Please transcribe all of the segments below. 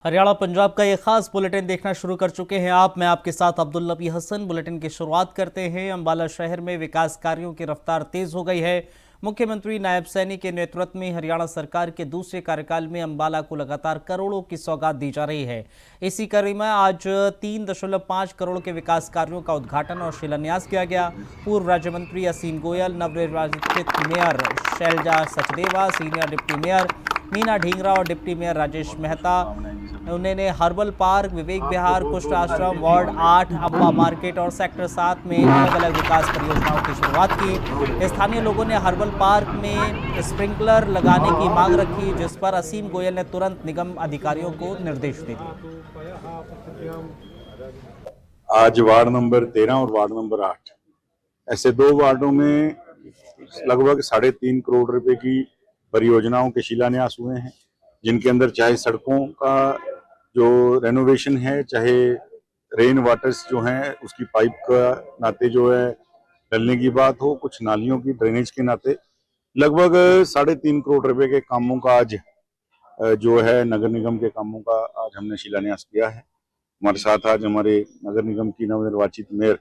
हरियाणा पंजाब का ये खास बुलेटिन देखना शुरू कर चुके हैं आप। मैं आपके साथ अब्दुल नबी हसन। बुलेटिन की शुरुआत करते हैं। अंबाला शहर में विकास कार्यों की रफ्तार तेज हो गई है। मुख्यमंत्री नायब सैनी के नेतृत्व में हरियाणा सरकार के दूसरे कार्यकाल में अंबाला को लगातार करोड़ों की सौगात दी जा रही है। इसी कड़ी में आज 3.5 करोड़ के विकास कार्यों का उद्घाटन और शिलान्यास किया गया। पूर्व राज्य मंत्री असीम गोयल, नवनिर्वाचित mayor Shailja Sachdeva, senior deputy mayor Meena Dhingra और डिप्टी मेयर राजेश मेहता, उन्होंने हर्बल पार्क, विवेक विहार, कुष्ठ आश्रम, वार्ड 8, अम्बा मार्केट और सेक्टर 7 में अलग अलग विकास परियोजनाओं की शुरुआत की। स्थानीय लोगों ने हर्बल पार्क में स्प्रिंकलर लगाने की मांग रखी, जिस पर असीम गोयल ने तुरंत निगम अधिकारियों को निर्देश दे दिए। आज वार्ड नंबर 13 और वार्ड नंबर 8 ऐसे दो वार्डों में लगभग 3.5 करोड़ रुपए की परियोजनाओं के शिलान्यास हुए हैं, जिनके अंदर चाहे सड़कों का जो रेनोवेशन है, चाहे रेन वाटर्स जो हैं उसकी पाइप का नाते जो है डलने की बात हो, कुछ नालियों की ड्रेनेज के नाते लगभग 3.5 करोड़ रुपए के कामों का आज जो है नगर निगम के कामों का आज हमने शिलान्यास किया है। हमारे साथ आज हमारे नगर निगम की नवनिर्वाचित मेयर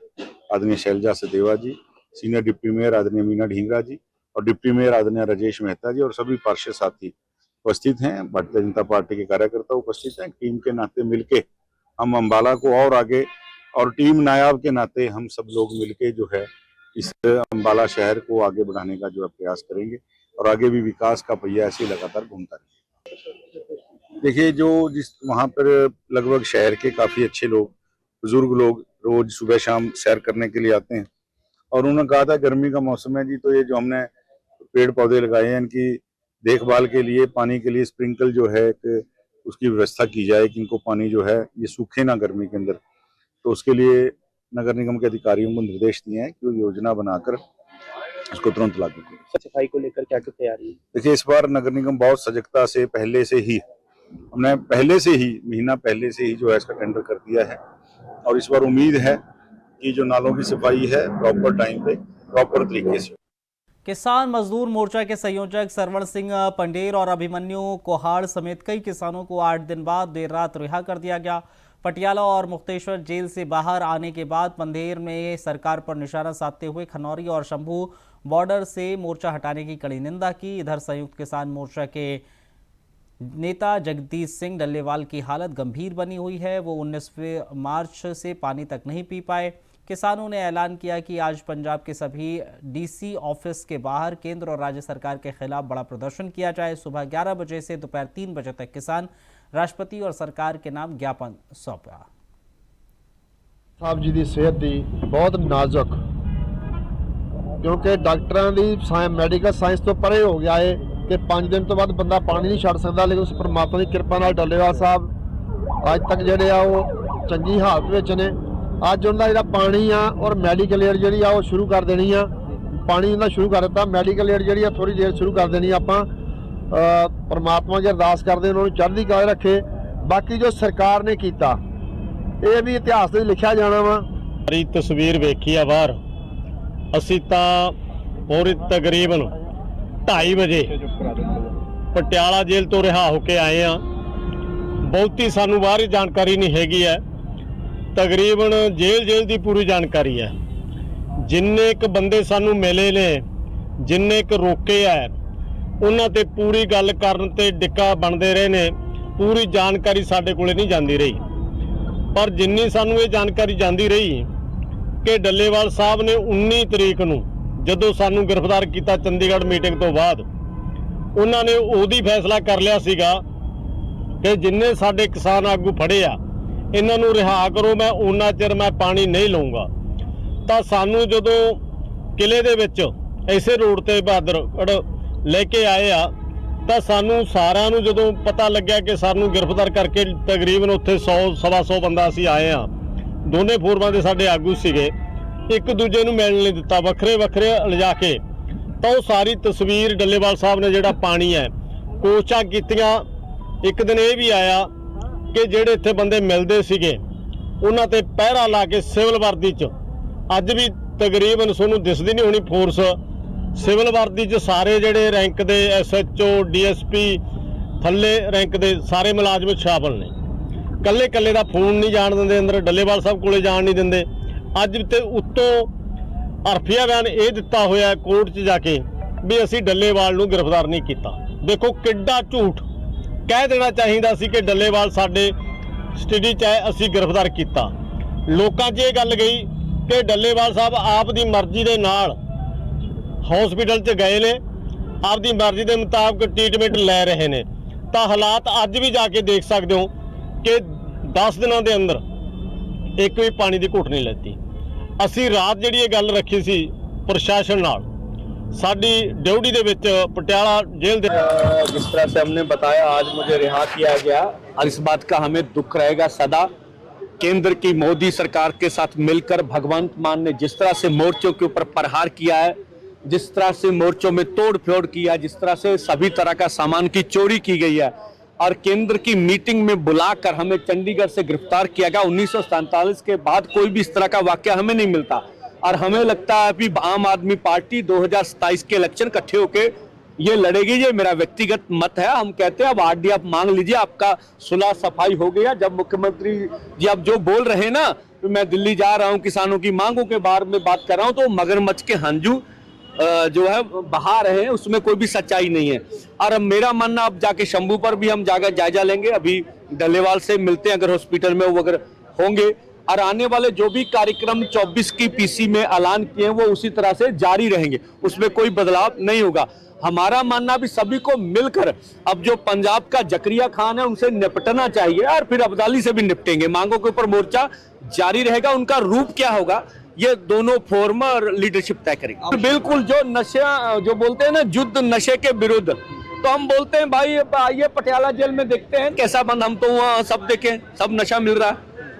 आदरणीय शैलजा सचदेवा जी, सीनियर डिप्टी मेयर आदरणीय मीना ढींगरा जी और डिप्टी मेयर आदरणीय राजेश मेहता जी और सभी पार्षद साथी उपस्थित हैं। भारतीय जनता पार्टी के कार्यकर्ता उपस्थित हैं। टीम के नाते मिलके हम अंबाला को और आगे, और टीम नायाब के नाते हम सब लोग मिलके जो है इस अंबाला शहर को आगे बढ़ाने का जो है प्रयास करेंगे और आगे भी विकास का पहिया ऐसे लगातार घूमता रहेगा। देखिए, जो जिस वहाँ पर लगभग शहर के काफी अच्छे लोग, बुजुर्ग लोग रोज सुबह शाम सैर करने के लिए आते हैं और उन्होंने कहा था गर्मी का मौसम है जी, तो ये जो हमने पेड़ पौधे लगाए हैं इनकी देखभाल के लिए, पानी के लिए स्प्रिंकल जो है उसकी व्यवस्था की जाए कि इनको पानी जो है ये सूखे ना गर्मी के अंदर। तो उसके लिए नगर निगम के अधिकारियों को निर्देश दिए हैं कि वो योजना बनाकर उसको तुरंत लागू करें। सफाई को लेकर क्या क्या तैयारी है? देखिए, इस बार नगर निगम बहुत सजगता से पहले से ही महीना पहले से ही जो है इसका टेंडर कर दिया है और इस बार उम्मीद है कि जो नालों की सफाई है प्रॉपर टाइम पे प्रॉपर तरीके से। किसान मजदूर मोर्चा के संयोजक सरवण सिंह पंडेर और अभिमन्यु कोहाड़ समेत कई किसानों को 8 दिन बाद देर रात रिहा कर दिया गया। पटियाला और मुक्तेश्वर जेल से बाहर आने के बाद पंडेर में सरकार पर निशाना साधते हुए खनौरी और शंभू बॉर्डर से मोर्चा हटाने की कड़ी निंदा की। इधर संयुक्त किसान मोर्चा के नेता जगदीश सिंह डल्लेवाल की हालत गंभीर बनी हुई है। वो 19 मार्च से पानी तक नहीं पी पाए। किसानों ने ऐलान किया कि आज पंजाब के सभी डीसी ऑफिस के बाहर केंद्र और राज्य सरकार के खिलाफ बड़ा प्रदर्शन किया जाए। सुबह 11 बजे से दोपहर 3 बजे तक किसान राष्ट्रपति और सरकार के नाम ज्ञापन सौंपा। साहब जी की सेहत दी बहुत नाजुक, क्योंकि डॉक्टरों की मैडिकल साइंस तो परे हो गया है कि 5 दिन तो बाद बंदा पानी नहीं छड़ सकता, लेकिन उस परमात्मा की कृपा नाल डल्लेवाल साहब अज तक जिहड़े आ वो चंगी हालत विच ने। अज उन्होंने जिहड़ा पानी आ और मैडिकल एड जिहड़ी आ वो शुरू कर देनी आ। पानी उन्होंने शुरू कर दिता, मैडिकल एड जिहड़ी आ थोड़ी देर शुरू कर देनी आपां। परमात्मा अगे अरदास करदे उन्होंने चढ़दी कला रखे। बाकी जो सरकार ने किया ये भी इतिहास में लिखा जाना वा। सारी तस्वीर वेखी आ बाहर, असीं तां पूरी तकरीबन 2:30 बजे पटियाला जेल तो रिहा होके आए हैं। बहुती सानू बाहर जानकारी नहीं हैगी है, तकरीबन जेल की पूरी जानकारी है। जिन्ने क बंदे सानू मिले ने, जिन्ने क रोके है, उन्हां ते पूरी गल करन ते डिक्का बनते रहे ने। पूरी जानकारी साडे कोले नहीं जाती रही, पर जिन्नी सानू ये जानकारी जाती रही कि डल्लेवाल साहब ने 19 तरीक नूं जदों सानू गिरफ्तार किया चंडीगढ़ मीटिंग तो बाद, उन्होंने उहदी फैसला कर लिया सीगा कि जिन्ने साडे किसान आगू फड़े आ इन्हां नूं रिहा करो, मैं उन्ना चिर मैं पानी नहीं लूँगा। तो सानू जदों किले दे विच इसे रोड ते बहादरगढ़ लेके आए आ, तो सानू सारिਆਂ ਨੂੰ जदों पता लग्या कि सानू गिरफ्तार करके तकरीबन उत्थे 100-125 बंदा असीं आए आ। दोने फोरमां दे साडे आगू सीगे, एक दूजे नूं मिलण नहीं दिता, वखरे वखरे लिजा के। तो वो सारी तस्वीर डल्लेवाल साहब ने जिहड़ा पानी है कोशिशां कीतियां। एक दिन ये भी आया कि जिहड़े इत्थे बंदे मिलदे सीगे उन्हां ते पहरा ला के सिविल वर्दी च अज भी तकरीबन सोनू दिसदी नहीं होनी फोर्स सिविल वर्दी च सारे जिहड़े रैंक दे SHO DSP थल्ले रैंक दे सारे मुलाजम शामिल ने। ਕੱਲੇ ਕੱਲੇ ਦਾ ਫੋਨ ਨਹੀਂ ਜਾਣ ਦਿੰਦੇ ਅੰਦਰ, ਡੱਲੇਵਾਲ ਸਾਹਿਬ ਕੋਲੇ ਜਾਣ ਨਹੀਂ ਦਿੰਦੇ। ਅੱਜ ਤੇ ਉੱਤੋਂ ਹਰਫੀਆ ਬਿਆਨ ਇਹ ਦਿੱਤਾ ਹੋਇਆ ਕੋਰਟ 'ਚ ਜਾ ਕੇ ਵੀ ਅਸੀਂ ਡੱਲੇਵਾਲ ਨੂੰ ਗ੍ਰਿਫਤਾਰ ਨਹੀਂ ਕੀਤਾ। ਦੇਖੋ ਕਿੱਡਾ ਝੂਠ। ਕਹਿ ਦੇਣਾ ਚਾਹੀਦਾ ਸੀ ਕਿ ਡੱਲੇਵਾਲ ਸਾਡੇ ਸਟੱਡੀ 'ਚ ਹੈ, ਅਸੀਂ ਗ੍ਰਿਫਤਾਰ ਕੀਤਾ। ਲੋਕਾਂ 'ਚ ਇਹ ਗੱਲ ਗਈ ਕਿ ਡੱਲੇਵਾਲ ਸਾਹਿਬ ਆਪ ਦੀ ਮਰਜ਼ੀ ਦੇ ਨਾਲ ਹਸਪੀਟਲ 'ਚ ਗਏ ਨੇ, ਆਪਦੀ ਮਰਜ਼ੀ ਦੇ ਮੁਤਾਬਕ ਟ੍ਰੀਟਮੈਂਟ ਲੈ ਰਹੇ ਨੇ। ਤਾਂ ਹਾਲਾਤ ਅੱਜ ਵੀ ਜਾ ਕੇ ਦੇਖ ਸਕਦੇ ਹੋ ਕਿ 10 ਦਿਨਾਂ ਦੇ ਅੰਦਰ ਇੱਕ ਵੀ ਪਾਣੀ ਦੀ ਘੁੱਟ ਨਹੀਂ ਲੈਤੀ। ਅਸੀਂ ਰਾਤ ਜਿਹੜੀ ਇਹ ਗੱਲ ਰੱਖੀ ਸੀ ਪ੍ਰਸ਼ਾਸਨ ਨਾਲ, ਸਾਡੀ ਡਿਊਟੀ ਦੇ ਵਿੱਚ ਪਟਿਆਲਾ ਜੇਲ੍ਹ ਦੇ जिस तरह से हमने बताया आज मुझे रिहा किया गया और इस बात का हमें दुख रहेगा सदा। केंद्र की मोदी सरकार के साथ मिलकर भगवंत मान ने जिस तरह से मोर्चों के ऊपर प्रहार किया है, जिस तरह से मोर्चों में तोड़ फोड़ किया, जिस तरह से सभी तरह का सामान की चोरी की गई है और केंद्र की मीटिंग में बुलाकर हमें चंडीगढ़ से गिरफ्तार किया गया। 1947 के बाद कोई भी इस तरह का वाकया हमें नहीं मिलता और हमें लगता है कि आम आदमी पार्टी 2027 के इलेक्शन इकट्ठे होके ये लड़ेगी। ये मेरा व्यक्तिगत मत है। हम कहते हैं अब आरडी आप मांग लीजिए, आपका सुलह सफाई हो गया। जब मुख्यमंत्री जी आप जो बोल रहे हैं ना, तो मैं दिल्ली जा रहा हूं किसानों की मांगों के बारे में बात कर रहा हूं, तो मगरमच्छ के हंजू जो है बहा रहे हैं, उसमें कोई भी सच्चाई नहीं है। और अब मेरा मानना, अब जाके शंभू पर भी हम जाकर जायजा लेंगे। अभी डल्लेवाल से मिलते हैं, अगर हॉस्पिटल में वो अगर होंगे, और आने वाले जो भी कार्यक्रम 24 की पीसी में ऐलान किए हैं वो उसी तरह से जारी रहेंगे, उसमें कोई बदलाव नहीं होगा। हमारा मानना भी सभी को मिलकर अब जो पंजाब का जकरिया खान है उनसे निपटना चाहिए और फिर अब्दाली से भी निपटेंगे। मांगों के ऊपर मोर्चा जारी रहेगा। उनका रूप क्या होगा ये दोनों फोरम और लीडरशिप तय करेगी। बिल्कुल जो नशा जो बोलते हैं ना, युद्ध नशे के विरुद्ध, तो हम बोलते हैं भाई आइए पटियाला जेल में देखते हैं कैसा बंद। हम तो वहाँ सब देखें, सब नशा मिल रहा है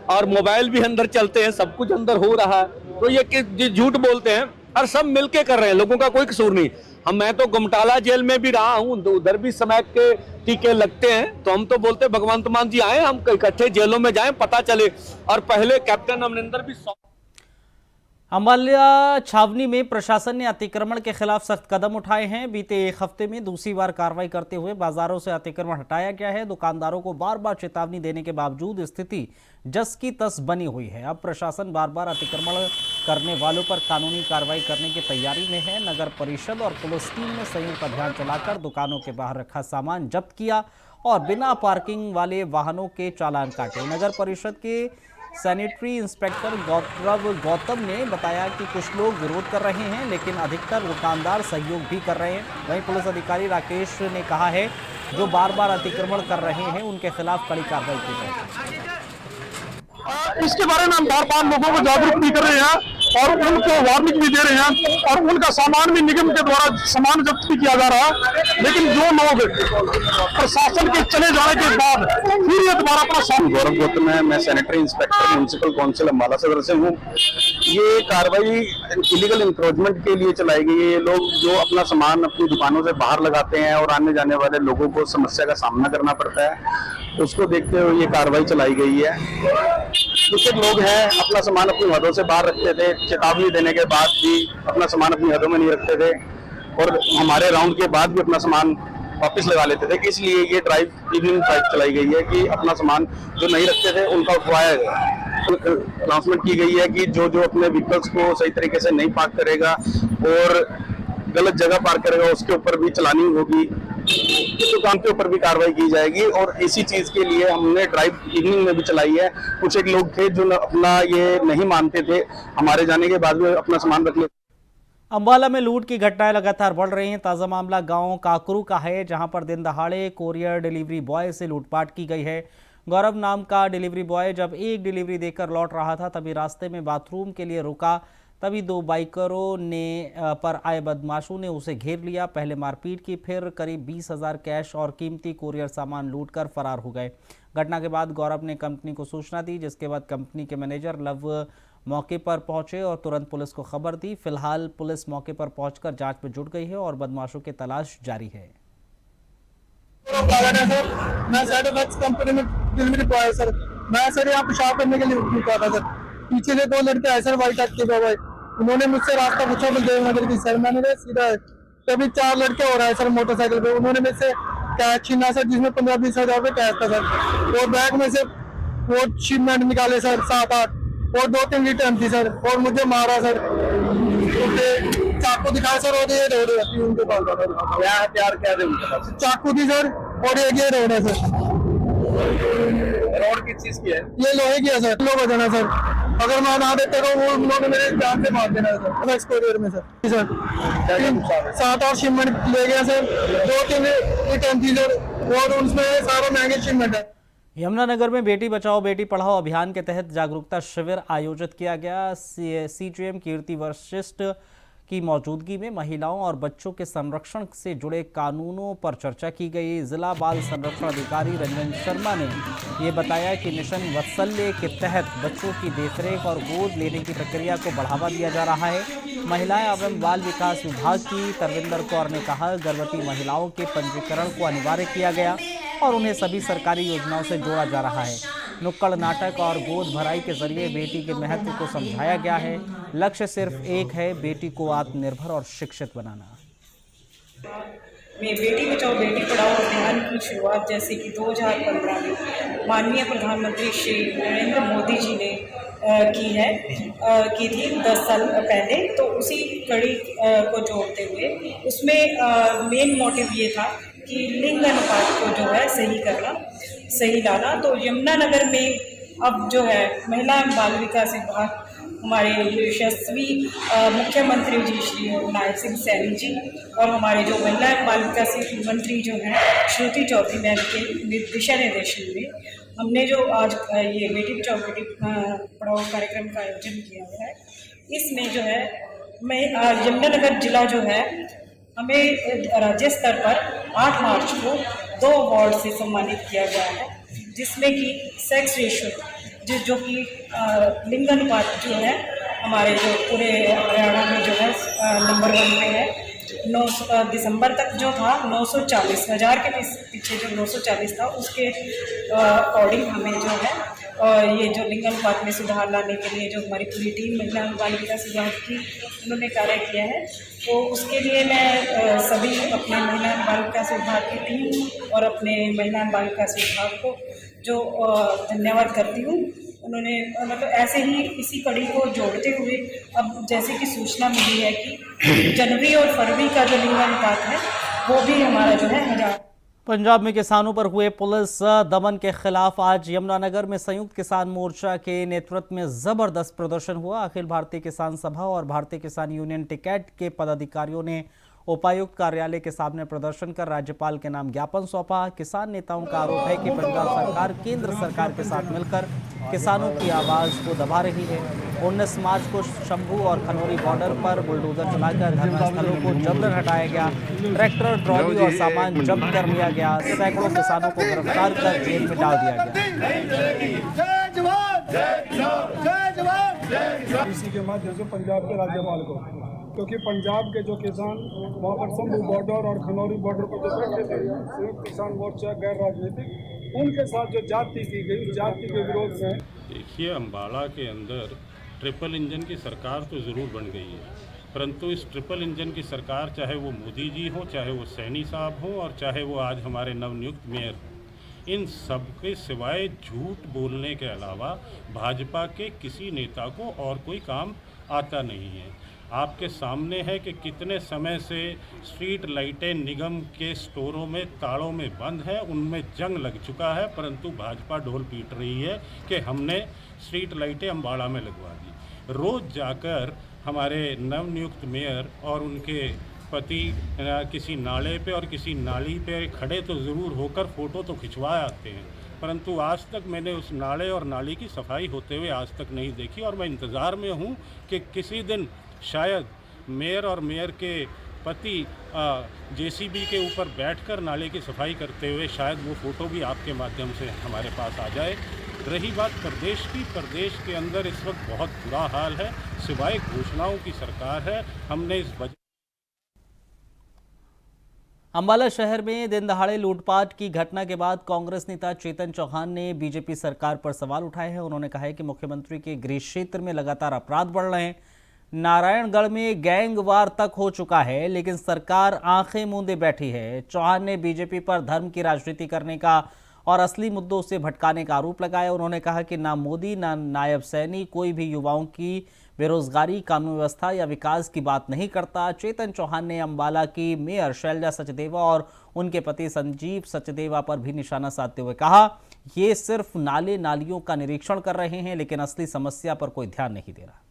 और मोबाइल भी अंदर चलते हैं, सब कुछ अंदर हो रहा है। तो ये झूठ बोलते हैं और सब मिलके कर रहे हैं, लोगों का कोई कसूर नहीं। मैं तो गुमटाला जेल में भी रहा हूँ, उधर भी समय के टीके लगते हैं। तो हम तो बोलते हैं भगवंत मान जी आए, हम इकट्ठे जेलों में जाएं, पता चले। और पहले कैप्टन अमरिंदर भी अंबाला छावनी में प्रशासन ने अतिक्रमण के खिलाफ सख्त कदम उठाए हैं। बीते एक हफ्ते में दूसरी बार कार्रवाई करते हुए बाजारों से अतिक्रमण हटाया गया है। दुकानदारों को बार बार चेतावनी देने के बावजूद स्थिति जस की तस बनी हुई है। अब प्रशासन बार बार अतिक्रमण करने वालों पर कानूनी कार्रवाई करने की तैयारी में है। नगर परिषद और पुलिस टीम ने संयुक्त अभियान चलाकर दुकानों के बाहर रखा सामान जब्त किया और बिना पार्किंग वाले वाहनों के चालान काटे। नगर परिषद के सैनिटरी इंस्पेक्टर गौतम ने बताया कि कुछ लोग विरोध कर रहे हैं, लेकिन अधिकतर दुकानदार सहयोग भी कर रहे हैं। वहीं पुलिस अधिकारी राकेश ने कहा है जो बार बार अतिक्रमण कर रहे हैं उनके खिलाफ कड़ी कार्रवाई की जाएगी। इसके बारे में हम बार बार लोगों को जागरूक भी कर रहे हैं और उनको वार्निंग भी दे रहे हैं और उनका सामान भी निगम के द्वारा सामान जब्त भी किया जा रहा है। लेकिन जो लोग प्रशासन के चले जाने के बाद फिर ये दोबारा अपना सामान। गौरव गौतम है, मैं sanitary inspector municipal council Ambala सदर से हूँ। ये कार्रवाई इलीगल इंक्रोचमेंट के लिए चलाई गई है। ये लोग जो अपना सामान अपनी दुकानों से बाहर लगाते हैं और आने जाने वाले लोगों को समस्या का सामना करना पड़ता है, उसको देखते हुए ये कार्रवाई चलाई गई है। कुछ लोग हैं अपना सामान अपनी हदों से बाहर रखते थे, चेतावनी देने के बाद भी अपना सामान अपनी हदों में नहीं रखते थे और हमारे राउंड के बाद भी अपना सामान वापस लगा लेते थे। इसलिए ये इवनिंग ड्राइव चलाई गई है कि अपना सामान जो नहीं रखते थे उनका उठवाया गया। अनाउंसमेंट की गई है कि जो अपने व्हीकल्स को सही तरीके से नहीं पार्क करेगा और गलत जगह पार्क करेगा उसके ऊपर भी चलानी होगी, दुकान के ऊपर भी कार्रवाई की जाएगी। और इसी चीज के लिए हमने ड्राइव इवनिंग में भी चलाई है। कुछ एक लोग थे जो अपना ये नहीं मानते थे, हमारे जाने के बाद में अपना सामान रख लेते। अंबाला में लूट की घटनाएं लगातार बढ़ रही हैं। ताज़ा मामला गांव काकरू का है, जहां पर दिन दहाड़े कोरियर डिलीवरी बॉय से लूटपाट की गई है। गौरव नाम का डिलीवरी बॉय जब एक डिलीवरी देकर लौट रहा था तभी रास्ते में बाथरूम के लिए रुका, तभी दो बाइकरों ने पर आए बदमाशों ने उसे घेर लिया। पहले मारपीट की, फिर करीब 20,000 कैश और कीमती कोरियर सामान लूटकर फरार हो गए। घटना के बाद गौरव ने कंपनी को सूचना दी, जिसके बाद कंपनी के मैनेजर लव मौके पर पहुंचे और तुरंत पुलिस को खबर दी। फिलहाल पुलिस मौके पर पहुंचकर जांच में जुट गई है और बदमाशों की तलाश जारी है। मैं कंपनी में डिलीवरी बॉय सर। मैं सर यहाँ पेशाब करने के लिए रुका था सर। पीछे से दो लड़के आए सर व्हाइट एक्टिवा भाई, उन्होंने मुझसे रास्ता पूछा बलदेव नगर की सर। मैंने कहा सीधा है। तभी 4 लड़के हो रहा है सर मोटरसाइकिल पे। उन्होंने मुझसे कैश छीना सर, जिसमें 15-20 हज़ार रुपये कैश था सर और बैग में से वो शिपमेंट निकाले सर 7-8 और 2-3 रिटर्न थी सर और मुझे मारा सर चाकू दिखाया सर और ये रोड है उनके पास क्या हथियार क्या थे उनके पास? चाकू थी सर और एक ये रोड है सर रोड किस चीज की है? ये लोहे की है सर लोग बजाना सर अगर मैं ना देते तो वो लोग मेरे जान से मार देना सर एक्सपोरियर में सर सर 7-8 शिपमेंट ले गया सर 2-3 रिटर्न थी सर और उसमें सारा महंगे शिपमेंट है। यमुनानगर में बेटी बचाओ बेटी पढ़ाओ अभियान के तहत जागरूकता शिविर आयोजित किया गया। सीजीएम कीर्ति वशिष्ठ की मौजूदगी में महिलाओं और बच्चों के संरक्षण से जुड़े कानूनों पर चर्चा की गई। जिला बाल संरक्षण अधिकारी रंजन शर्मा ने ये बताया कि मिशन वात्सल्य के तहत बच्चों की देखरेख और गोद लेने की प्रक्रिया को बढ़ावा दिया जा रहा है। महिला एवं बाल विकास विभाग की तरविंदर कौर ने कहा, गर्भवती महिलाओं के पंजीकरण को अनिवार्य किया गया और उन्हें सभी सरकारी योजनाओं से जोड़ा जा रहा है। नुक्कड़ नाटक और गोद भराई के जरिए बेटी के महत्व को समझाया गया है। लक्ष्य सिर्फ एक है, बेटी को आत्मनिर्भर और शिक्षित बनाना। में बेटी बचाओ बेटी पढ़ाओ अभियान की शुरुआत जैसे कि 2015 में माननीय प्रधानमंत्री श्री नरेंद्र मोदी जी ने की थी 10 साल पहले। तो उसी कड़ी को जोड़ते हुए उसमें मेन मोटिव ये था कि लिंग अनुपात को जो है सही लाना। तो यमुनानगर में अब जो है महिला एवं बाल विकास विभाग हमारे यशस्वी मुख्यमंत्री जी श्री नायब सिंह सैनी जी और हमारे जो महिला एवं बाल विकास मंत्री जो हैं श्रुति चौधरी मैम के दिशा निर्देशन में हमने जो आज ये बेटी बचाओ बेटी पढ़ाओ कार्यक्रम का आयोजन किया हुआ है। इसमें जो है मैं यमुनानगर जिला जो है हमें राज्य स्तर पर 8 मार्च को 2 अवार्ड से सम्मानित किया गया है, जिसमें कि सेक्स रेशियो जो कि लिंग अनुपात जो है हमारे जो पूरे हरियाणा में जो है नंबर 1 पे है। 9 दिसंबर तक जो था 940 हज़ार के पीछे जो 940 था उसके अकॉर्डिंग हमें जो है ये जो लिंग अनुपात में सुधार लाने के लिए जो हमारी पूरी टीम महिला एवं बाल विकास विभाग की उन्होंने कार्य किया है। तो उसके लिए मैं सभी अपने महिला एवं बाल विकास विभाग की टीम और अपने महिला एवं बाल विकास विभाग को जो धन्यवाद करती हूँ। उन्होंने मतलब ऐसे ही इसी कड़ी को जोड़ते हुए अब जैसे कि सूचना मिली है कि जनवरी और फरवरी का जो लिंग अनुपात है वो भी हमारा जो है 1000। पंजाब में किसानों पर हुए पुलिस दमन के खिलाफ आज यमुनानगर में संयुक्त किसान मोर्चा के नेतृत्व में जबरदस्त प्रदर्शन हुआ। अखिल भारतीय किसान सभा और भारतीय किसान यूनियन टिकैट के पदाधिकारियों ने उपायुक्त कार्यालय के सामने प्रदर्शन कर राज्यपाल के नाम ज्ञापन सौंपा। किसान नेताओं का आरोप है कि पंजाब सरकार केंद्र सरकार के साथ मिलकर किसानों की आवाज को दबा रही है। 19 मार्च को शंभू और खनौरी बॉर्डर पर बुलडोजर चलाकर धरना स्थलों को जबरन हटाया गया। ट्रैक्टर, ट्रॉली और सामान जब्त कर लिया गया। सैकड़ों किसानों को गिरफ्तार कर जेल में डाल दिया गया। इसी के माध्यम से पंजाब के राज्यपाल को, क्योंकि पंजाब के जो किसान वहाँ पर शंभू बॉर्डर और खनौरी बॉर्डर पर जो बैठे थे संयुक्त किसान मोर्चा गैर राजनीतिक उनके साथ जो जाति की गई जाति के विरोध में। देखिए, अम्बाला के अंदर ट्रिपल इंजन की सरकार तो ज़रूर बन गई है, परंतु इस ट्रिपल इंजन की सरकार चाहे वो मोदी जी हो, चाहे वो सैनी साहब हो और चाहे वो आज हमारे नवनियुक्त मेयर हो, इन सब के सिवाय झूठ बोलने के अलावा भाजपा के किसी नेता को और कोई काम आता नहीं है। आपके सामने है कि कितने समय से स्ट्रीट लाइटें निगम के स्टोरों में तालों में बंद है, उनमें जंग लग चुका है, परंतु भाजपा ढोल पीट रही है कि हमने स्ट्रीट लाइटें अम्बाड़ा में लगवा दी। रोज़ जाकर हमारे नवनियुक्त मेयर और उनके पति किसी नाले पे और किसी नाली पे खड़े तो ज़रूर होकर फ़ोटो तो खिंचवा आते हैं, परंतु आज तक मैंने उस नाले और नाली की सफाई होते हुए आज तक नहीं देखी। और मैं इंतज़ार में हूँ कि किसी दिन शायद मेयर और मेयर के पति जेसीबी के ऊपर बैठकर नाले की सफाई करते हुए शायद वो फ़ोटो भी आपके माध्यम से हमारे पास आ जाए। रही बात प्रदेश की, प्रदेश के अंदर इस वक्त बहुत बुरा हाल है, सिवाय घोषणाओं की सरकार है। हमने इस बजट अंबाला शहर में दिन दहाड़े लूटपाट की घटना के बाद कांग्रेस नेता चेतन चौहान ने बीजेपी सरकार पर सवाल उठाए हैं। उन्होंने कहा है कि मुख्यमंत्री के गृह क्षेत्र में लगातार अपराध बढ़ रहे हैं। नारायणगढ़ में गैंगवार तक हो चुका है, लेकिन सरकार आंखें मूंदे बैठी है। चौहान ने बीजेपी पर धर्म की राजनीति करने का और असली मुद्दों से भटकाने का आरोप लगाया। उन्होंने कहा कि ना मोदी ना नायब सैनी कोई भी युवाओं की बेरोजगारी, कानून व्यवस्था या विकास की बात नहीं करता। चेतन चौहान ने अंबाला की मेयर शैलजा सचदेवा और उनके पति संजीव सचदेवा पर भी निशाना साधते हुए कहा, ये सिर्फ नाले नालियों का निरीक्षण कर रहे हैं, लेकिन असली समस्या पर कोई ध्यान नहीं दे रहा।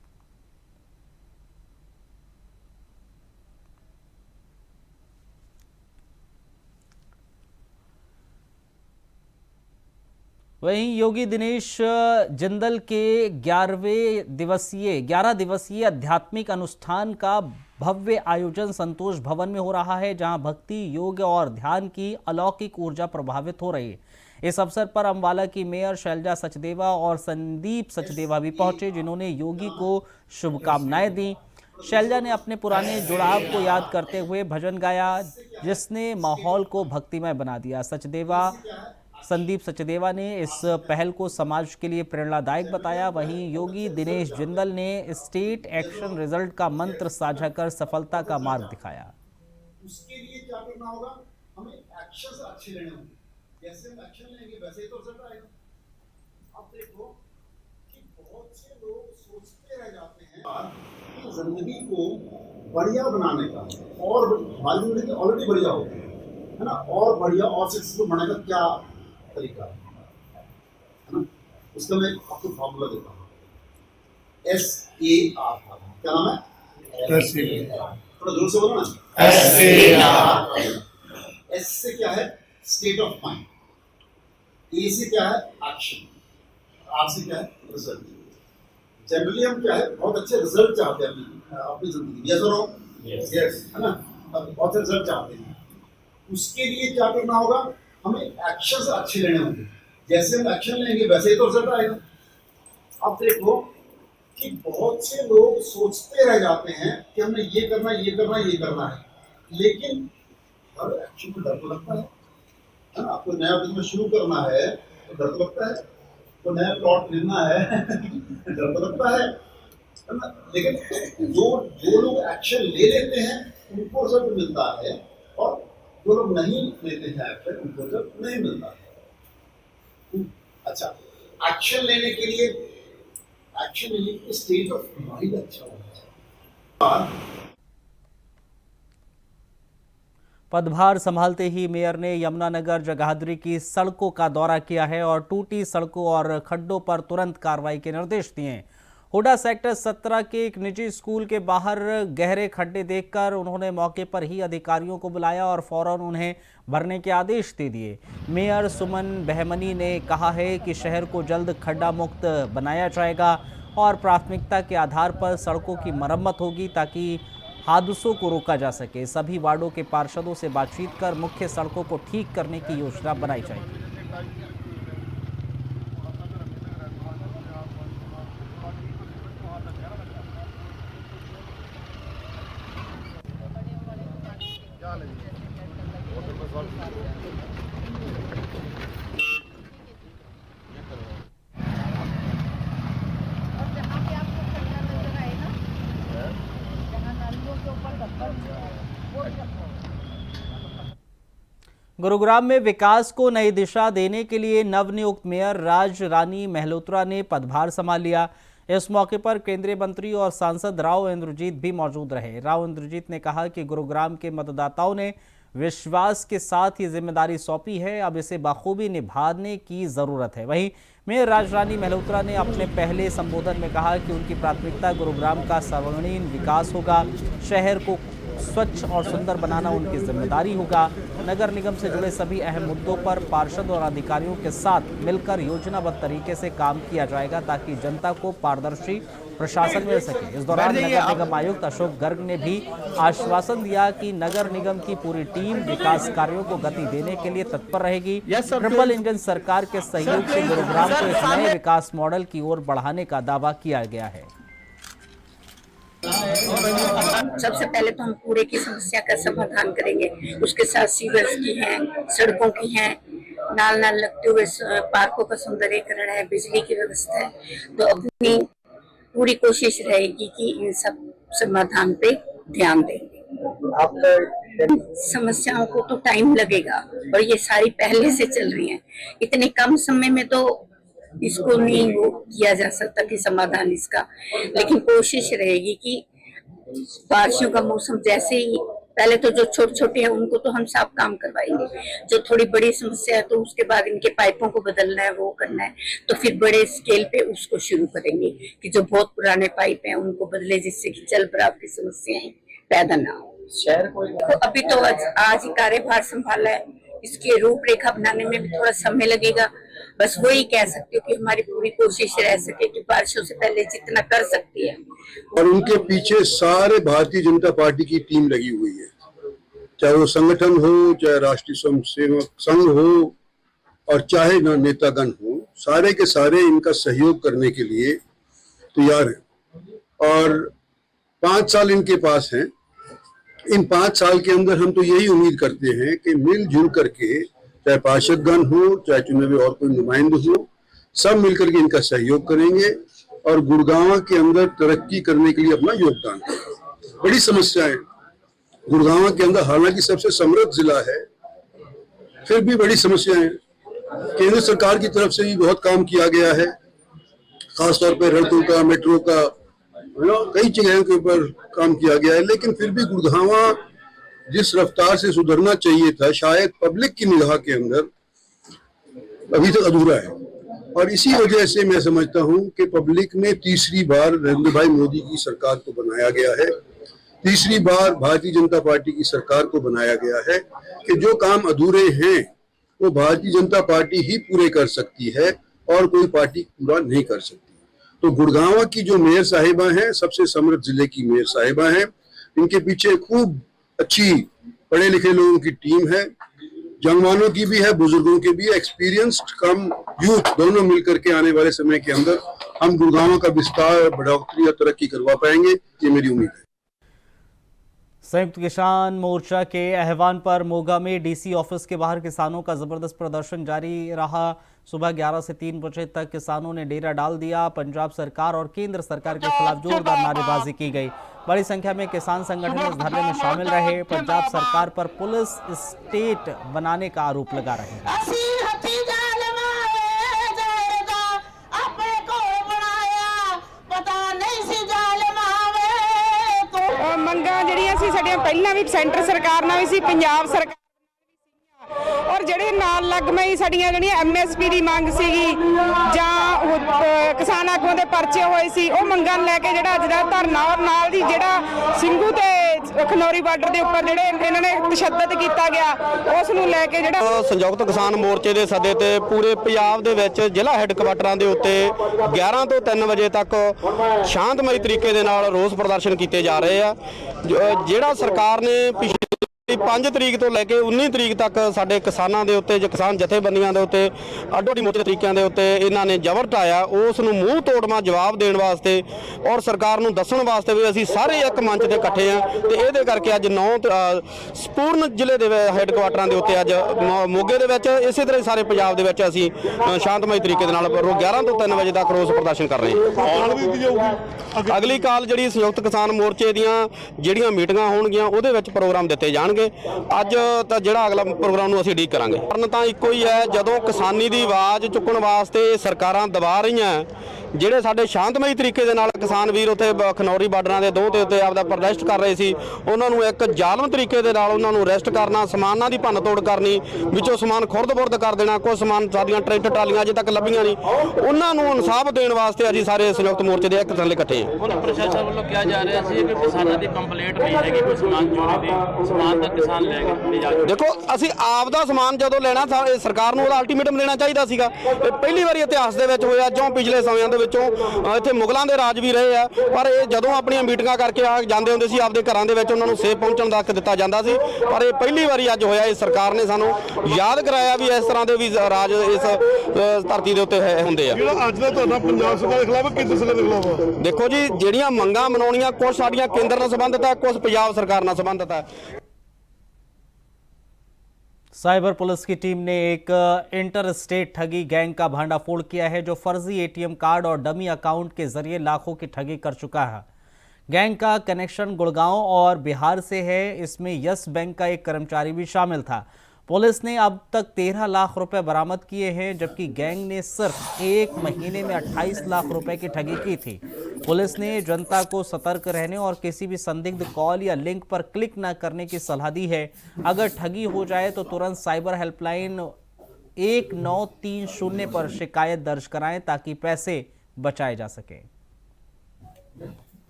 वहीं योगी दिनेश जिंदल के 11 दिवसीय आध्यात्मिक अनुष्ठान का भव्य आयोजन संतोष भवन में हो रहा है, जहां भक्ति, योग और ध्यान की अलौकिक ऊर्जा प्रभावित हो रही है। इस अवसर पर अंबाला की मेयर शैलजा सचदेवा और संदीप सचदेवा भी पहुंचे, जिन्होंने योगी को शुभकामनाएं दी। शैलजा ने अपने पुराने जुड़ाव को याद करते हुए भजन गाया, जिसने माहौल को भक्तिमय बना दिया। संदीप सचदेवा ने इस पहल को समाज के लिए प्रेरणादायक बताया। वहीं योगी दिनेश जिंदल ने स्टेट एक्शन रिजल्ट का मंत्र साझा कर सफलता का मार्ग दिखाया। उसके लिए क्या करना होगा, हमें एक्शन अच्छे लेने होंगे। जैसे हम एक्शन लेंगे वैसे ही तो रिजल्ट आएगा। अब देखो कि बहुत से लोग सोचते रह जाते हैं कि जिंदगी को बढ़िया बनाने का, और हमारी जिंदगी ऑलरेडी बढ़िया होती है ना, और बढ़िया और सक्सेसफुल बनाने का क्या तरीका है ना। उसका मैं आपको फॉर्मूला देता हूँ, SAR। क्या नाम है? SAR। थोड़ा जोर से बोलो ना। SAR। S से क्या है? State of mind. A से क्या है? एक्शन। R से क्या है? रिजल्ट। जनरली हम क्या है, बहुत अच्छे रिजल्ट चाहते हैं अपनी जिंदगी, यस और नो? यस, है ना। बहुत से रिजल्ट चाहते हैं, उसके लिए क्या करना होगा, हमें एक्शन अच्छे लेने होंगे। जैसे हम एक्शन लेंगे वैसे ही तो रिजल्ट आएगा। अब देखो कि बहुत से लोग सोचते रह जाते हैं कि हमने ये करना ये करना ये करना है, लेकिन हर एक्शन को डर तो लगता है ना। आपको नया बिजनेस शुरू करना है तो डर तो लगता है, तो नया प्लॉट लेना है डर तो लगता है ना। लेकिन जो लोग एक्शन ले लेते हैं उनको रिजल्ट मिलता है, और जो लोग नहीं लेते हैं एक्शन उनको रिजल्ट नहीं मिलता है। अच्छा, एक्शन लेने के लिए स्टेट ऑफ माइंड अच्छा होना चाहिए। पदभार संभालते ही मेयर ने यमुनानगर जगाधरी की सड़कों का दौरा किया है और टूटी सड़कों और खड्डों पर तुरंत कार्रवाई के निर्देश दिए हैं। हुडा सेक्टर 17 के एक निजी स्कूल के बाहर गहरे खड्डे देखकर उन्होंने मौके पर ही अधिकारियों को बुलाया और फौरन उन्हें भरने के आदेश दे दिए। मेयर सुमन बहमनी ने कहा है कि शहर को जल्द खड्डा मुक्त बनाया जाएगा और प्राथमिकता के आधार पर सड़कों की मरम्मत होगी ताकि हादसों को रोका जा सके। सभी वार्डों के पार्षदों से बातचीत कर मुख्य सड़कों को ठीक करने की योजना बनाई जाएगी। गुरुग्राम में विकास को नई दिशा देने के लिए नवनियुक्त मेयर राज रानी मेहलोत्रा ने पदभार संभाल लिया। इस मौके पर केंद्रीय मंत्री और सांसद राव इंद्रजीत भी मौजूद रहे। राव इंद्रजीत ने कहा कि गुरुग्राम के मतदाताओं ने विश्वास के साथ ये जिम्मेदारी सौंपी है, अब इसे बखूबी निभाने की जरूरत है। वहीं मेयर राज रानी मेहलोत्रा ने अपने पहले संबोधन में कहा कि उनकी प्राथमिकता गुरुग्राम का सर्वांगीण विकास होगा। शहर को स्वच्छ और सुंदर बनाना उनकी जिम्मेदारी होगा। नगर निगम से जुड़े सभी अहम मुद्दों पर पार्षद और अधिकारियों के साथ मिलकर योजनाबद्ध तरीके से काम किया जाएगा ताकि जनता को पारदर्शी प्रशासन मिल सके। इस दौरान नगर निगम आयुक्त अशोक गर्ग ने भी आश्वासन दिया कि नगर निगम की पूरी टीम विकास कार्यों को गति देने के लिए तत्पर रहेगी। ट्रिपल इंजन सरकार के सहयोग से गुरुग्राम को एक नए विकास मॉडल की ओर बढ़ाने का दावा किया गया है। सबसे पहले तो हम कूड़े की समस्या का समाधान करेंगे, उसके साथ सीवर्स की है, सड़कों की है, नाल नाल लगते हुए पार्कों का सौंदर्यीकरण है, बिजली की व्यवस्था है। तो अपनी पूरी कोशिश रहेगी कि इन सब समाधान पे ध्यान देंगे। आपका समस्याओं को तो टाइम लगेगा और ये सारी पहले से चल रही हैं। इतने कम समय में तो इसको नहीं वो किया जा सकता कि समाधान इसका, लेकिन कोशिश रहेगी कि बारिशों का मौसम जैसे ही, पहले तो जो छोटे छोटे हैं उनको तो हम साफ काम करवाएंगे, जो थोड़ी बड़ी समस्या है तो उसके बाद इनके पाइपों को बदलना है, वो करना है, तो फिर बड़े स्केल पे उसको शुरू करेंगे कि जो बहुत पुराने पाइप हैं उनको बदले, जिससे कि जल भराव की समस्याएं पैदा ना हो। तो अभी तो आज ही कार्यभार संभाला है, इसकी रूपरेखा बनाने में भी थोड़ा समय लगेगा। बस वही कह सकती हूँ कि हमारी पूरी कोशिश रह सके कि बारिशों से पहले जितना कर सकती है। और उनके पीछे सारे भारतीय जनता पार्टी की टीम लगी हुई है, चाहे वो संगठन हो, चाहे राष्ट्रीय स्वयंसेवक संघ हो, और चाहे नेतागण हो, सारे के सारे इनका सहयोग करने के लिए तैयार है। और 5 साल इनके पास हैं। इन 5 साल के अंदर हम तो यही उम्मीद करते हैं कि मिलजुल करके, चाहे पार्षदगण हो, चाहे चुने हुए और कोई नुमाइंदे हो, सब मिलकर के इनका सहयोग करेंगे और गुड़गांव के अंदर तरक्की करने के लिए अपना योगदान करेंगे। बड़ी समस्याएं गुड़गांव के अंदर, हालांकि सबसे समृद्ध जिला है, फिर भी बड़ी समस्याएं। केंद्र सरकार की तरफ से भी बहुत काम किया गया है, खासतौर पर सड़कों का, मेट्रो का, कई जगहों के ऊपर काम किया गया है, लेकिन फिर भी गुड़गांव जिस रफ्तार से सुधरना चाहिए था, शायद पब्लिक की निगाह के अंदर अभी तक अधूरा है। और इसी वजह से मैं समझता हूं कि पब्लिक ने तीसरी बार नरेंद्र भाई मोदी की सरकार को बनाया गया है, तीसरी बार भारतीय जनता पार्टी की सरकार को बनाया गया है कि जो काम अधूरे हैं वो भारतीय जनता पार्टी ही पूरे कर सकती है और कोई पार्टी पूरा नहीं कर सकती। तो गुड़गांव की जो मेयर साहिबा हैं, सबसे समृद्ध जिले की मेयर साहिबा हैं, इनके पीछे खूब अच्छी पढ़े लिखे लोगों की टीम है, जवानों की भी है, बुजुर्गों की भी है, एक्सपीरियंस्ड कम यूथ दोनों मिलकर के आने वाले समय के अंदर हम गुड़गांव का विस्तार, बढ़ोतरी और तरक्की करवा पाएंगे, ये मेरी उम्मीद है। संयुक्त किसान मोर्चा के आह्वान पर मोगा में डीसी ऑफिस के बाहर किसानों का जबरदस्त प्रदर्शन जारी रहा। सुबह 11 से 3 बजे तक किसानों ने डेरा डाल दिया। पंजाब सरकार और केंद्र सरकार के खिलाफ जोरदार नारेबाजी की गई। बड़ी संख्या में किसान संगठन इस धरने में शामिल रहे। पंजाब सरकार पर पुलिस स्टेट बनाने का आरोप लगा रहे हैं। ਮੰਗਾਂ ਜਿਹੜੀਆਂ ਸੀ ਸਾਡੀਆਂ ਪਹਿਲਾਂ ਵੀ ਸੈਂਟਰ ਸਰਕਾਰ ਨਾਲ ਵੀ ਸੀ, ਪੰਜਾਬ ਸਰਕਾਰ और ਜਿਹੜੇ ਨਾਲ ਲੱਗਮਈ ਸਾਡੀਆਂ ਜਿਹੜੀਆਂ ਐਮਐਸਪੀ ਦੀ ਮੰਗ ਸੀਗੀ ਜਾਂ ਕਿਸਾਨ ਆਗੂਆਂ ਦੇ ਪਰਚੇ ਹੋਏ ਸੀ, ਉਹ ਮੰਗਾਂ ਲੈ ਕੇ ਜਿਹੜਾ ਅੱਜ ਦਾ ਧਰਨਾ ਔਰ ਨਾਲ ਦੀ ਜਿਹੜਾ ਸਿੰਘੂ ਤੇ ਖਨੌਰੀ ਬਾਰਡਰ ਦੇ ਉੱਪਰ ਜਿਹੜੇ ਇਹਨਾਂ ਨੇ ਤਸ਼ੱਦਦ ਕੀਤਾ ਗਿਆ, ਉਸ ਨੂੰ ਲੈ ਕੇ ਜਿਹੜਾ ਸੰਯੁਕਤ ਕਿਸਾਨ ਮੋਰਚੇ ਦੇ ਸੱਦੇ ਤੇ ਪੂਰੇ ਪੰਜਾਬ ਦੇ ਵਿੱਚ ਜ਼ਿਲ੍ਹਾ ਹੈੱਡਕੁਆਟਰਾਂ ਦੇ ਉੱਤੇ 11 ਤੋਂ 3 ਵਜੇ ਤੱਕ ਸ਼ਾਂਤਮਈ ਤਰੀਕੇ ਦੇ ਨਾਲ ਰੋਸ ਪ੍ਰਦਰਸ਼ਨ ਕੀਤੇ ਜਾ ਰਹੇ ਆ। ਜਿਹੜਾ ਸਰਕਾਰ ਨੇ 5 ਤਰੀਕ ਤੋਂ ਲੈ ਕੇ 19 ਤਰੀਕ ਤੱਕ ਸਾਡੇ ਕਿਸਾਨਾਂ ਦੇ ਉੱਤੇ, ਜੋ ਕਿਸਾਨ ਜਥੇਬੰਦੀਆਂ ਦੇ ਉੱਤੇ ਅੱਡੋ-ਅੱਡੀ ਮੋਟੇ ਤਰੀਕਿਆਂ ਦੇ ਉੱਤੇ ਇਹਨਾਂ ਨੇ ਜ਼ਬਰ ਢਾਇਆ, ਉਸ ਨੂੰ ਮੂੰਹ ਤੋੜਵਾਂ ਜਵਾਬ ਦੇਣ ਵਾਸਤੇ ਔਰ ਸਰਕਾਰ ਨੂੰ ਦੱਸਣ ਵਾਸਤੇ ਵੀ ਅਸੀਂ ਸਾਰੇ ਇੱਕ ਮੰਚ ਤੇ ਇਕੱਠੇ ਆ। ਤੇ ਇਹਦੇ ਕਰਕੇ ਅੱਜ 9 ਸੰਪੂਰਨ ਜ਼ਿਲ੍ਹੇ ਦੇ ਹੈੱਡਕੁਆਟਰਾਂ ਦੇ ਉੱਤੇ, ਅੱਜ ਮੋਗੇ ਦੇ ਵਿੱਚ, ਇਸੇ ਤਰ੍ਹਾਂ ਸਾਰੇ ਪੰਜਾਬ ਦੇ ਵਿੱਚ ਅਸੀਂ ਸ਼ਾਂਤਮਈ ਤਰੀਕੇ ਦੇ ਨਾਲ 11 ਤੋਂ 3 ਵਜੇ ਤੱਕ ਰੋਸ ਪ੍ਰਦਰਸ਼ਨ ਕਰ ਰਹੇ ਹਾਂ। ਅਗਲੀ ਕਾਲ ਜਿਹੜੀ ਸੰਯੁਕਤ ਕਿਸਾਨ ਮੋਰਚੇ ਦੀਆਂ ਜਿਹੜੀਆਂ ਮੀਟਿੰਗਾਂ ਹੋਣਗੀਆਂ ਉਹਦੇ ਵਿੱਚ ਪ੍ਰੋਗਰਾਮ ਦਿੱਤੇ ਜਾਣਗੇ। ਅੱਜ ਤਾਂ ਜਿਹੜਾ ਅਗਲਾ ਪ੍ਰੋਗਰਾਮ ਨੂੰ ਅਸੀਂ ਉਡੀਕ ਕਰਾਂਗੇ। ਕਾਰਨ ਤਾਂ ਇੱਕੋ ਹੀ ਹੈ, ਜਦੋਂ ਕਿਸਾਨੀ ਦੀ ਆਵਾਜ਼ ਚੁੱਕਣ ਵਾਸਤੇ ਸਰਕਾਰਾਂ ਦਬਾ ਰਹੀਆਂ, ਜਿਹੜੇ ਸਾਡੇ ਸ਼ਾਂਤਮਈ ਤਰੀਕੇ ਦੇ ਨਾਲ ਕਿਸਾਨ ਵੀਰ ਉੱਥੇ ਖਨੌਰੀ ਬਾਰਡਰਾਂ ਦੇ ਦੋਹ ਦੇ ਉੱਤੇ ਆਪਦਾ ਪ੍ਰੋਟੈਸਟ ਕਰ ਰਹੇ ਸੀ, ਉਹਨਾਂ ਨੂੰ ਇੱਕ ਜ਼ਾਲਮ ਤਰੀਕੇ ਦੇ ਨਾਲ ਉਹਨਾਂ ਨੂੰ ਅਰੈਸਟ ਕਰਨਾ, ਸਮਾਨਾਂ ਦੀ ਭੰਨ ਤੋੜ ਕਰਨੀ, ਵਿੱਚੋਂ ਸਮਾਨ ਖੁਰਦ-ਬੁਰਦ ਕਰ ਦੇਣਾ, ਕੁਝ ਸਮਾਨ ਸਾਡੀਆਂ ਟਰੈਕਟਰ ਟਰਾਲੀਆਂ ਅਜੇ ਤੱਕ ਲੱਭੀਆਂ ਨਹੀਂ, ਉਹਨਾਂ ਨੂੰ ਇਨਸਾਫ ਦੇਣ ਵਾਸਤੇ ਅਸੀਂ ਸਾਰੇ ਸੰਯੁਕਤ ਮੋਰਚੇ ਦੇ ਇੱਕ ਥੱਲੇ ਇਕੱਠੇ ਹਾਂ। ਹੁਣ ਪ੍ਰਸ਼ਾਸਨ ਵੱਲੋਂ ਕਿਹਾ ਜਾ ਰਿਹਾ ਸੀ ਕਿ ਕਿਸਾਨਾਂ ਦੀ ਕੰਪਲੇਂਟ ਨਹੀਂ ਹੈਗੀ ਕੋਈ ਸਮਾਨ ਚੋਰੀ ਦੀ, ਸਮਾਨ ਤਾਂ ਕਿਸਾਨ ਲੈ ਗਏ। ਦੇਖੋ, ਅਸੀਂ ਆਪ ਦਾ ਸਮਾਨ ਜਦੋਂ ਲੈਣਾ, ਸਰਕਾਰ ਨੂੰ ਉਹਦਾ ਅਲਟੀਮੇਟਮ ਦੇਣਾ ਚਾਹੀਦਾ ਸੀਗਾ। ਇਹ ਪਹਿਲੀ ਵਾਰੀ ਇਤਿਹਾਸ ਦੇ ਵਿੱਚ ਹੋਇਆ, ਜੋ ਪਿਛਲੇ ਸਮਿਆਂ ਦੇ ਵਿੱਚੋਂ ਇੱਥੇ ਮੁਗਲਾਂ ਦੇ ਰਾਜ ਵੀ ਰਹੇ ਆ, ਪਰ ਇਹ ਜਦੋਂ ਆਪਣੀਆਂ ਮੀਟਿੰਗਾਂ ਕਰਕੇ ਆ ਜਾਂਦੇ ਹੁੰਦੇ ਸੀ ਆਪਦੇ ਘਰਾਂ ਦੇ ਵਿੱਚ, ਉਹਨਾਂ ਨੂੰ ਸੇਫ ਪਹੁੰਚਣ ਦਾ ਹੱਕ ਦਿੱਤਾ ਜਾਂਦਾ ਸੀ। ਪਰ ਇਹ ਪਹਿਲੀ ਵਾਰੀ ਅੱਜ ਹੋਇਆ, ਇਹ ਸਰਕਾਰ ਨੇ ਸਾਨੂੰ ਯਾਦ ਕਰਾਇਆ ਵੀ ਇਸ ਤਰ੍ਹਾਂ ਦੇ ਵੀ ਰਾਜ ਇਸ ਧਰਤੀ ਦੇ ਉੱਤੇ ਹੁੰਦੇ ਆ। ਅੱਜ ਦਾ ਤੁਹਾਡਾ ਪੰਜਾਬ ਸਰਕਾਰ ਦੇ ਖਿਲਾਫ, ਕੇਂਦਰ ਸਰਕਾਰ ਦੇ ਖਿਲਾਫ? ਦੇਖੋ ਜੀ, ਜਿਹੜੀਆਂ ਮੰਗਾਂ ਮਨਾਉਣੀਆਂ, ਕੁਝ ਸਾਡੀਆਂ ਕੇਂਦਰ ਨਾਲ ਸੰਬੰਧਿਤ ਹੈ, ਕੁਝ ਪੰਜਾਬ ਸਰਕਾਰ ਨਾਲ ਸੰਬੰਧਿਤ ਹੈ। साइबर पुलिस की टीम ने एक इंटर स्टेट ठगी गैंग का भांडाफोड़ किया है, जो फर्जी एटीएम कार्ड और डमी अकाउंट के जरिए लाखों की ठगी कर चुका है। गैंग का कनेक्शन गुड़गांव और बिहार से है। इसमें यस बैंक का एक कर्मचारी भी शामिल था। पुलिस ने अब तक 13 लाख रुपए बरामद किए हैं, जबकि गैंग ने सिर्फ एक महीने में 28 लाख रुपए की ठगी की थी। पुलिस ने जनता को सतर्क रहने और किसी भी संदिग्ध कॉल या लिंक पर क्लिक न करने की सलाह दी है। अगर ठगी हो जाए तो तुरंत साइबर हेल्पलाइन 1930 पर शिकायत दर्ज कराएं ताकि पैसे बचाए जा सके।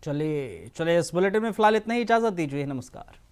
चलिए इस बुलेटिन में फिलहाल इतना ही। इजाजत दीजिए। नमस्कार।